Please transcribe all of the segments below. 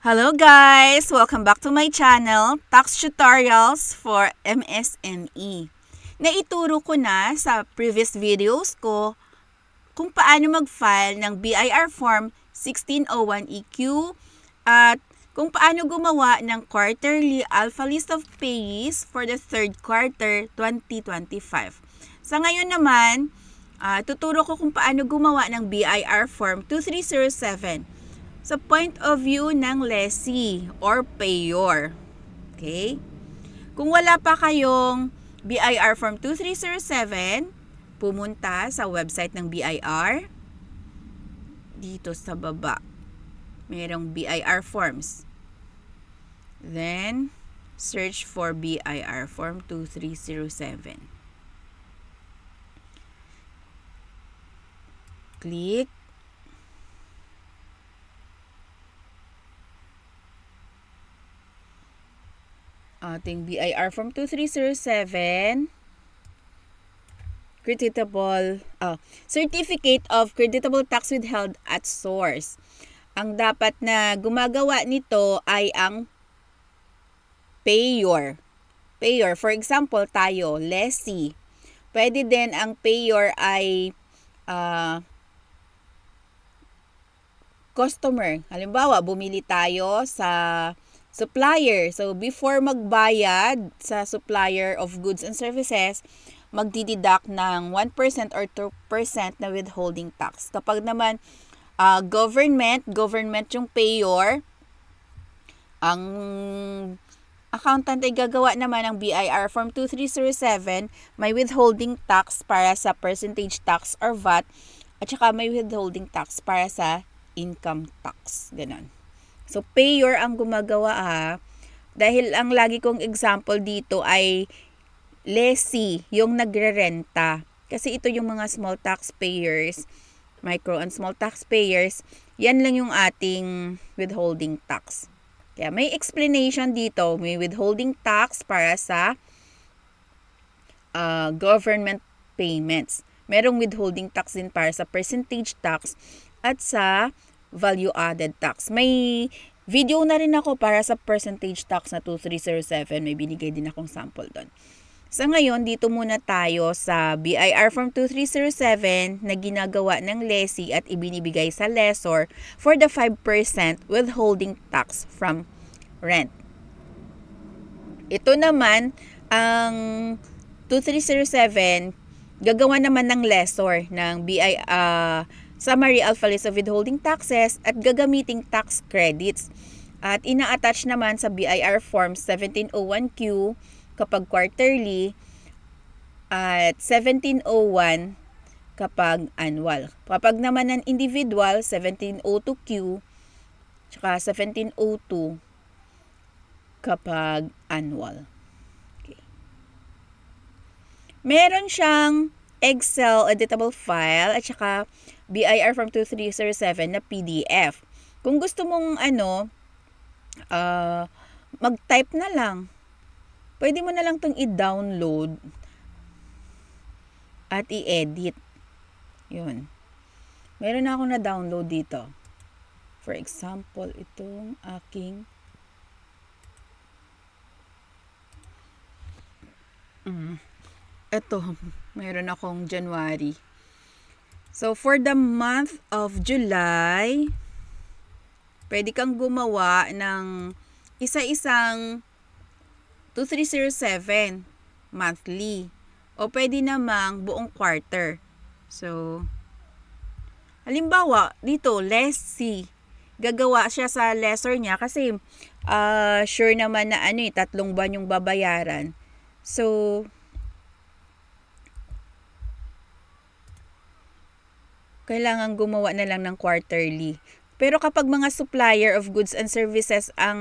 Hello guys! Welcome back to my channel, Tax Tutorials for MSME. Naituro ko na sa previous videos ko kung paano mag-file ng BIR Form 1601EQ at kung paano gumawa ng quarterly alpha list of payees for the third quarter 2025. Sa ngayon naman, tuturo ko kung paano gumawa ng BIR Form 2307 sa point of view ng lessee or payor. Okay? Kung wala pa kayong BIR Form 2307, pumunta sa website ng BIR. Dito sa baba, mayroong BIR Forms. Then, search for BIR Form 2307. Click. Ating BIR Form 2307, Certificate of Creditable Tax Withheld at Source. Ang dapat na gumagawa nito ay ang payor. Payor, for example, tayo, lessee. Pwede din ang payor ay customer. Halimbawa, bumili tayo sa supplier. So, before magbayad sa supplier of goods and services, magdideduct ng 1% or 2% na withholding tax. Kapag naman government yung payor, ang accountant ay gagawa naman ng BIR Form 2307, may withholding tax para sa percentage tax or VAT, at saka may withholding tax para sa income tax. Ganon. So, payor ang gumagawa dahil ang lagi kong example dito ay lessee, yung nagre-renta. Kasi ito yung mga small taxpayers, micro and small taxpayers, yan lang yung ating withholding tax. Kaya may explanation dito, may withholding tax para sa government payments. Merong withholding tax din para sa percentage tax at sa value-added tax. May video na rin ako para sa percentage tax na 2307. May binigay din akong sample doon. Sa ngayon, dito muna tayo sa BIR Form 2307 na ginagawa ng lessee at ibinibigay sa lessor for the 5% withholding tax from rent. Ito naman, ang 2307, gagawa naman ng lessor ng Summary Alpha List of Withholding Taxes at gagamiting tax credits. At ina-attach naman sa BIR Form 1701Q kapag quarterly at 1701 kapag annual. Kapag naman ng individual, 1702Q tsaka 1702 kapag annual. Okay. Meron siyang Excel editable file at saka BIR Form 2307 na PDF. Kung gusto mong mag-type na lang, pwede mo na lang itong i-download at i-edit. Yun. Meron na akong na-download dito. For example, itong aking ito, meron akong January. So, for the month of July, pwede kang gumawa ng isa-isang 2307 monthly. O pwede namang buong quarter. So, halimbawa, dito, lessee. Gagawa siya sa lessor niya kasi sure naman na 3 buwan yung babayaran. So, kailangan gumawa na lang ng quarterly. Pero kapag mga supplier of goods and services ang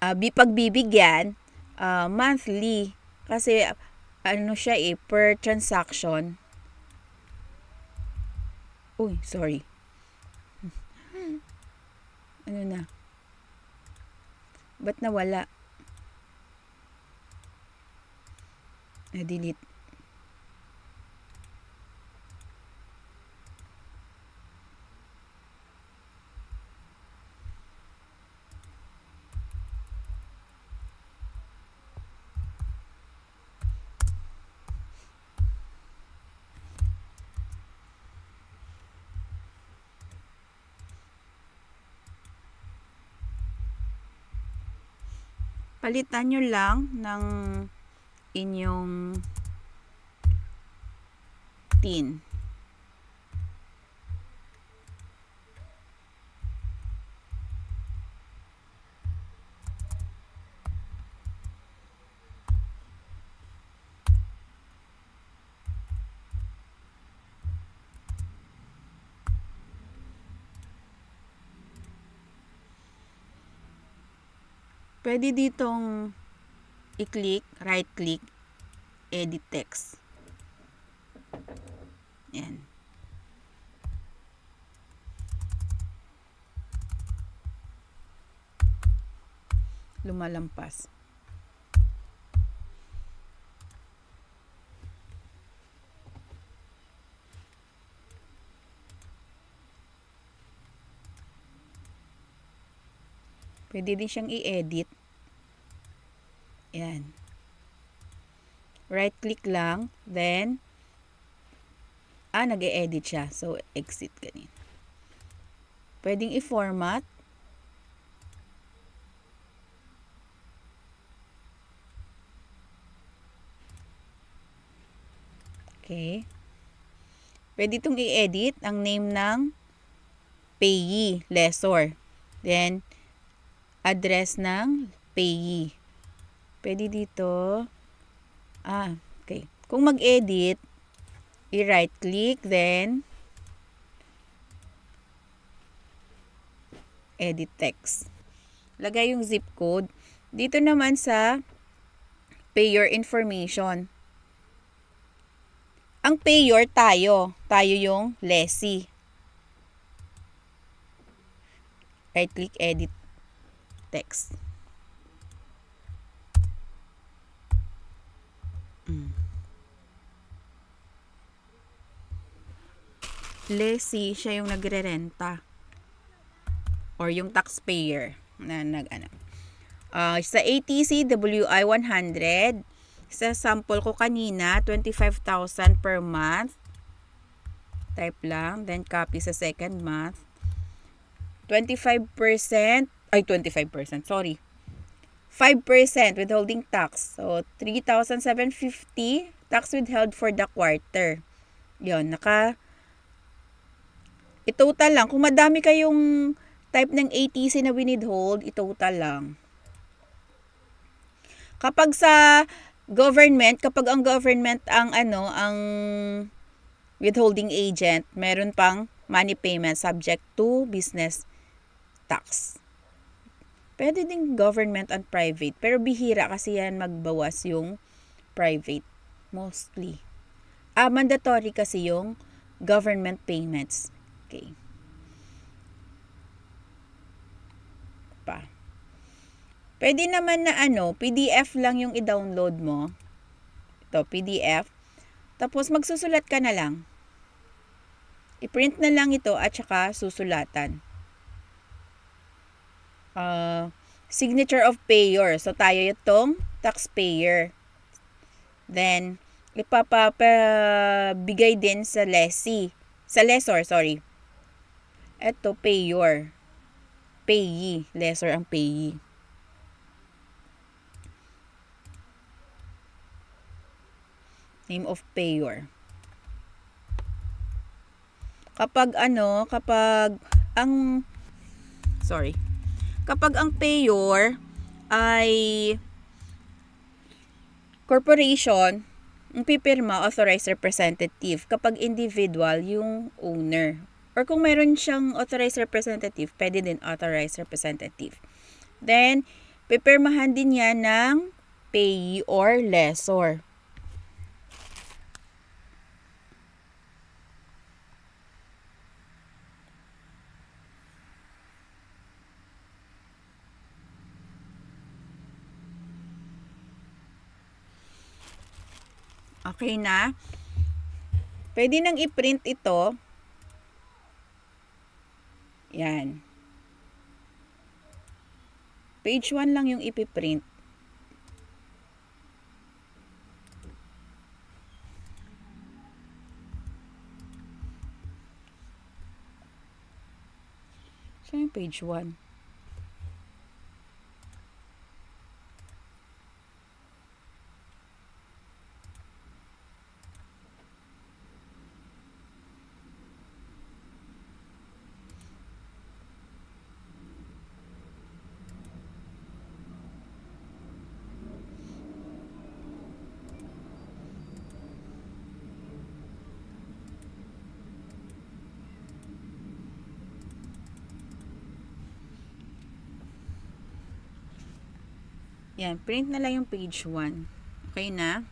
pagbibigyan, monthly. Kasi siya per transaction. Uy, sorry. Na? Ba't nawala? Na-delete. palitan nyo lang ng inyong tin. Pwede ditong i-click, right-click, edit text. Yan. Lumalampas. Pwede din siyang i-edit. Yan. Right-click lang. Then, nag-e-edit siya. So, exit ganyan. Pwedeng i-format. Okay. Pwede itong i-edit ang name ng payee, lessor. Then, address ng payee. Pwede dito. Okay. Kung mag-edit, i-right click, then edit text. Lagay yung zip code. Dito naman sa payer information. Ang payer tayo. Tayo yung lessee. Right click, edit text. Lessee, siya yung nagre-renta. Or yung taxpayer na sa ATC WI 100, sa sample ko kanina, 25,000 per month. Type lang, then copy sa second month. 25%, 25%, sorry. 5% withholding tax. So, 3,750 tax withheld for the quarter. Yun, i-total lang. Kung madami kayong type ng ATC na winidhold, i-total lang. Kapag ang government ang withholding agent, meron pang money payment subject to business tax. Pwede din government and private, pero bihira kasi yan magbawas yung private, mostly. Mandatory kasi yung government payments. Okay. Pwede naman na PDF lang yung i-download mo. Ito, PDF. Tapos magsusulat ka na lang. I-print na lang ito at saka susulatan. Signature of payer. So, tayo itong taxpayer. Then, ipapabigay din sa lessee. Sa lessor, sorry. Ito, payer. Payee. Lessor ang payee. Name of payer. Kapag ang payer ay corporation, ang pipirma authorized representative. Kapag individual, yung owner. Or kung meron siyang authorized representative, pwede din authorized representative. Then, pipirmahan din yan ng payee or lessor. Okay na? Pwede nang i-print ito. Yan. Page 1 lang yung ipiprint. Saan yung page 1? Yan, print na lang yung page 1. Okay na?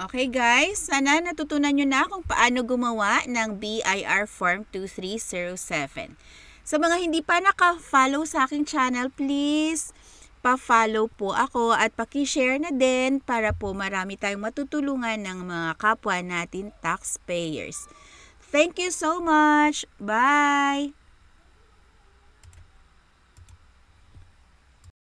Okay guys, sana natutunan nyo na kung paano gumawa ng BIR Form 2307. Sa mga hindi pa naka-follow sa aking channel, please pa-follow po ako at paki-share na din para po marami tayong matutulungan ng mga kapwa natin taxpayers. Thank you so much. Bye!